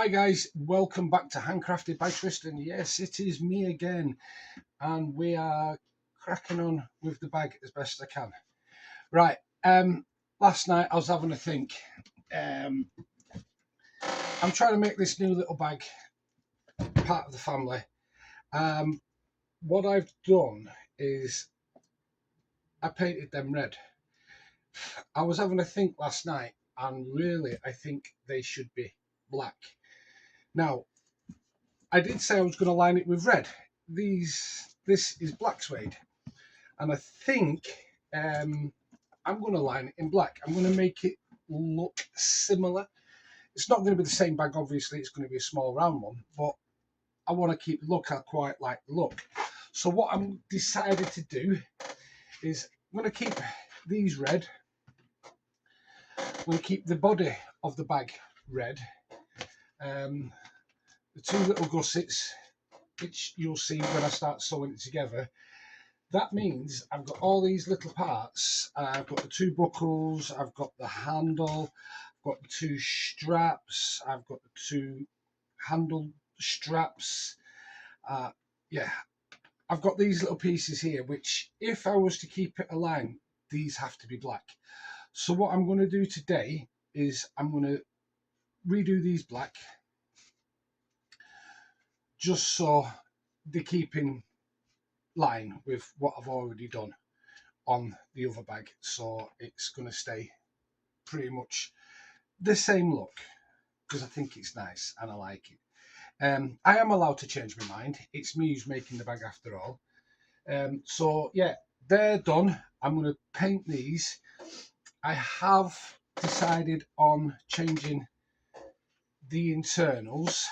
Hi guys, welcome back to Handcrafted by Tristan. Yes, it is me again, and we are cracking on with the bag as best I can. Right, last night I was having a think. I'm trying to make this new little bag part of the family. What I've done is I painted them red. I was having a think last night, and really I think they should be black. Now, I did say I was going to line it with red. This is black suede, and I think I'm going to line it in black. I'm going to make it look similar. It's not going to be the same bag, obviously. It's going to be a small round one, but I want to keep the look. I quite like the look. So what I'm decided to do is I'm going to keep these red. I'm going to keep the body of the bag red. The two little gussets, which you'll see when I start sewing it together. That means I've got all these little parts. I've got the two buckles, I've got the handle, I've got the two straps, I've got the two handle straps. Yeah, I've got these little pieces here, which if I was to keep it aligned, these have to be black. So what I'm going to do today is I'm going to redo these black, just so they keep in line with what I've already done on the other bag, so it's going to stay pretty much the same look because I think it's nice and I like it. I am allowed to change my mind. It's me who's making the bag after all. So yeah, they're done. I'm going to paint these. I have decided on changing the internals.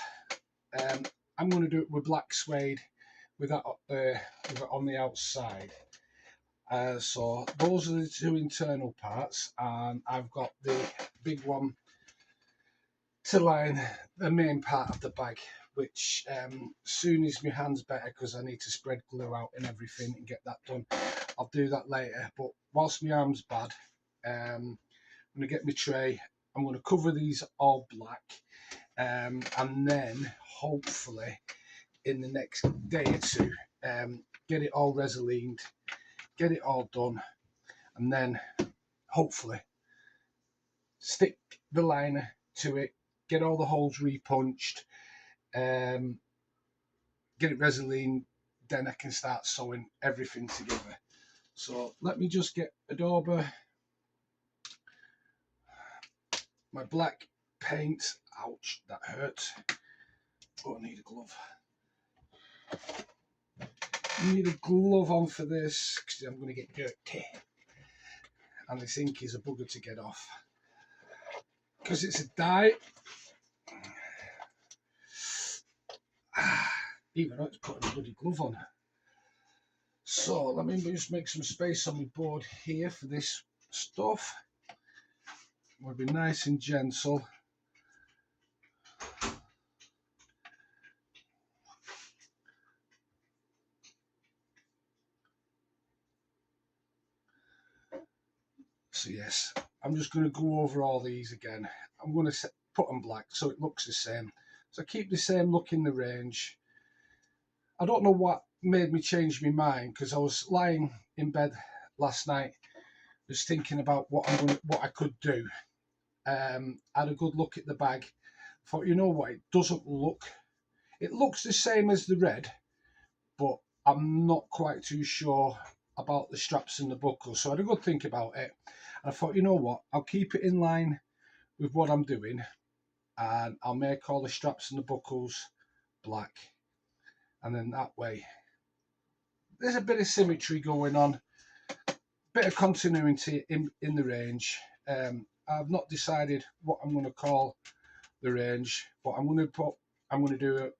I'm going to do it with black suede with that on the outside. So those are the two internal parts, and I've got the big one to line the main part of the bag, which soon as my hand's better, because I need to spread glue out and everything and get that done. I'll do that later, but whilst my arm's bad, I'm going to get my tray. I'm going to cover these all black, and then hopefully in the next day or two get it all resined, get it all done, and then hopefully stick the liner to it, get all the holes repunched, get it resined, then I can start sewing everything together. So let me just get Adobe, my black paint. Ouch, that hurts. Oh, I need a glove. I need a glove on for this because I'm going to get dirty, and this ink is a bugger to get off because it's a dye. Even though it's putting a bloody glove on. So let me just make some space on my board here for this stuff. We'll be nice and gentle. So yes, I'm just going to go over all these again. I'm going to put them black so it looks the same. So keep the same look in the range. I don't know what made me change my mind, because I was lying in bed last night just thinking about what I could do. I had a good look at the bag. Thought, you know what, it looks the same as the red, but I'm not quite too sure about the straps and the buckles. So I had a good think about it. And I thought, you know what, I'll keep it in line with what I'm doing, and I'll make all the straps and the buckles black. And then that way, there's a bit of symmetry going on, bit of continuity in the range. I've not decided what I'm going to call the range, but I'm going to do it.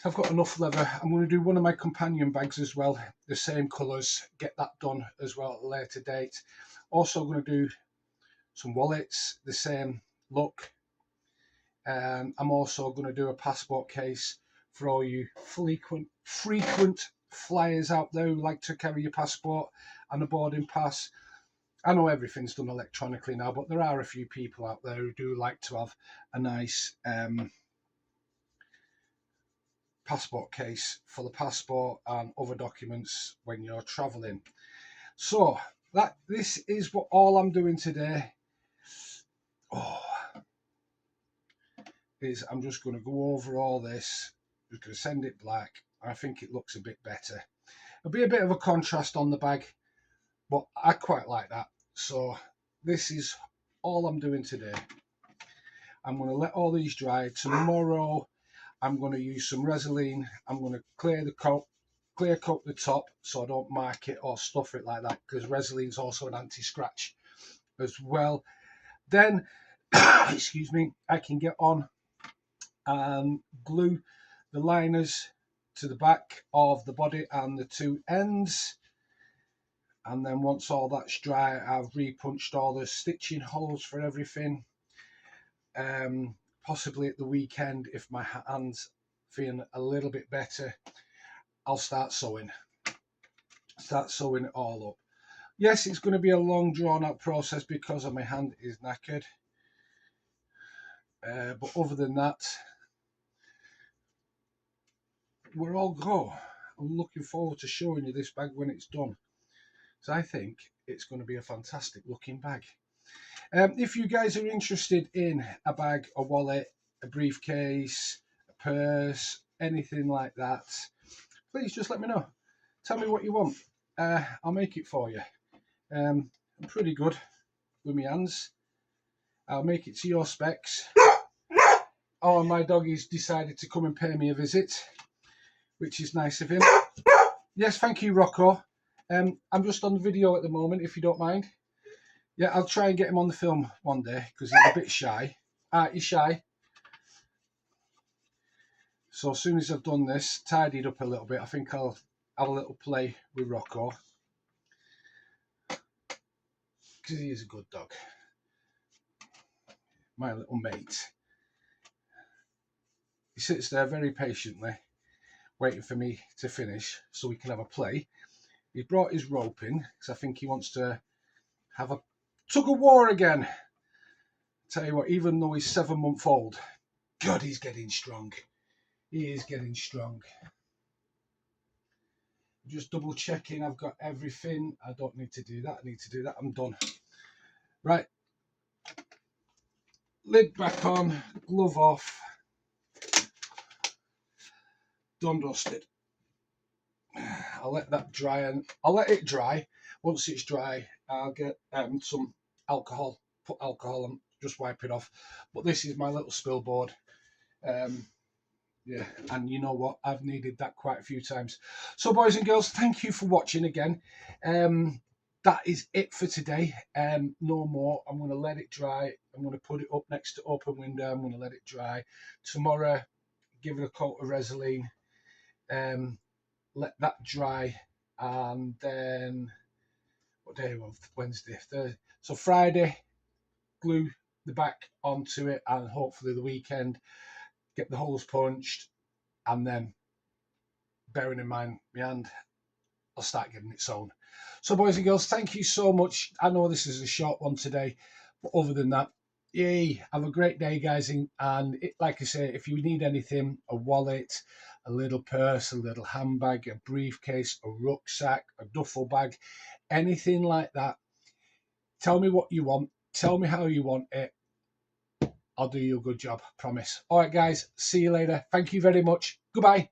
I've got enough leather. I'm going to do one of my companion bags as well, the same colours, get that done as well at a later date. Also going to do some wallets, the same look. I'm also going to do a passport case for all you frequent flyers out there who like to carry your passport and a boarding pass. I know everything's done electronically now, but there are a few people out there who do like to have a nice passport case for the passport and other documents when you're traveling. So this is what all I'm doing today. Is I'm just going to go over all this. I'm just going to send it black. I think it looks a bit better. It'll be a bit of a contrast on the bag, but I quite like that. So this is all I'm doing today. I'm going to let all these dry. Tomorrow I'm going to use some Resolene. I'm going to clear coat the top so I don't mark it or stuff it like that, because Resolene is also an anti-scratch as well. Then excuse me, I can get on and glue the liners to the back of the body and the two ends. And then once all that's dry, I've repunched all the stitching holes for everything. Possibly at the weekend, if my hand's feeling a little bit better, I'll start sewing it all up. Yes, it's going to be a long drawn out process because of my hand is knackered, but other than that, we're all go. I'm looking forward to showing you this bag when it's done. So I think it's going to be a fantastic looking bag. If you guys are interested in a bag, a wallet, a briefcase, a purse, anything like that, please just let me know. Tell me what you want. I'll make it for you. I'm pretty good with my hands. I'll make it to your specs. Oh, and my doggy's decided to come and pay me a visit, which is nice of him. Yes, thank you, Rocco. I'm just on the video at the moment, if you don't mind. Yeah, I'll try and get him on the film one day because he's a bit shy. He's shy. So as soon as I've done this, tidied up a little bit, I think I'll have a little play with Rocco, because he is a good dog. My little mate. He sits there very patiently, waiting for me to finish so we can have a play. He brought his rope in because I think he wants to have a tug of war again. Tell you what, even though he's 7-month-old, God, he's getting strong. He is getting strong. Just double checking I've got everything. I don't need to do that. I need to do that. I'm done. Right. Lid back on, glove off. Done dusted. I'll let that dry, and I'll let it dry. Once it's dry, I'll get some alcohol, put alcohol and just wipe it off. But this is my little spill board. Yeah, and you know what? I've needed that quite a few times. So, boys and girls, thank you for watching again. That is it for today. No more. I'm going to let it dry. I'm going to put it up next to open window. I'm going to let it dry. Tomorrow, give it a coat of Resolene. Let that dry, and then what day was Wednesday, Thursday. So Friday, glue the back onto it, and hopefully the weekend get the holes punched, and then bearing in mind my hand, I'll start getting it sewn. So boys and girls, thank you so much. I know this is a short one today, but other than that, yay, have a great day, guys. And like I say, if you need anything, a wallet, a little purse, a little handbag, a briefcase, a rucksack, a duffel bag, anything like that, tell me what you want. Tell me how you want it. I'll do you a good job, promise. All right, guys, see you later. Thank you very much. Goodbye.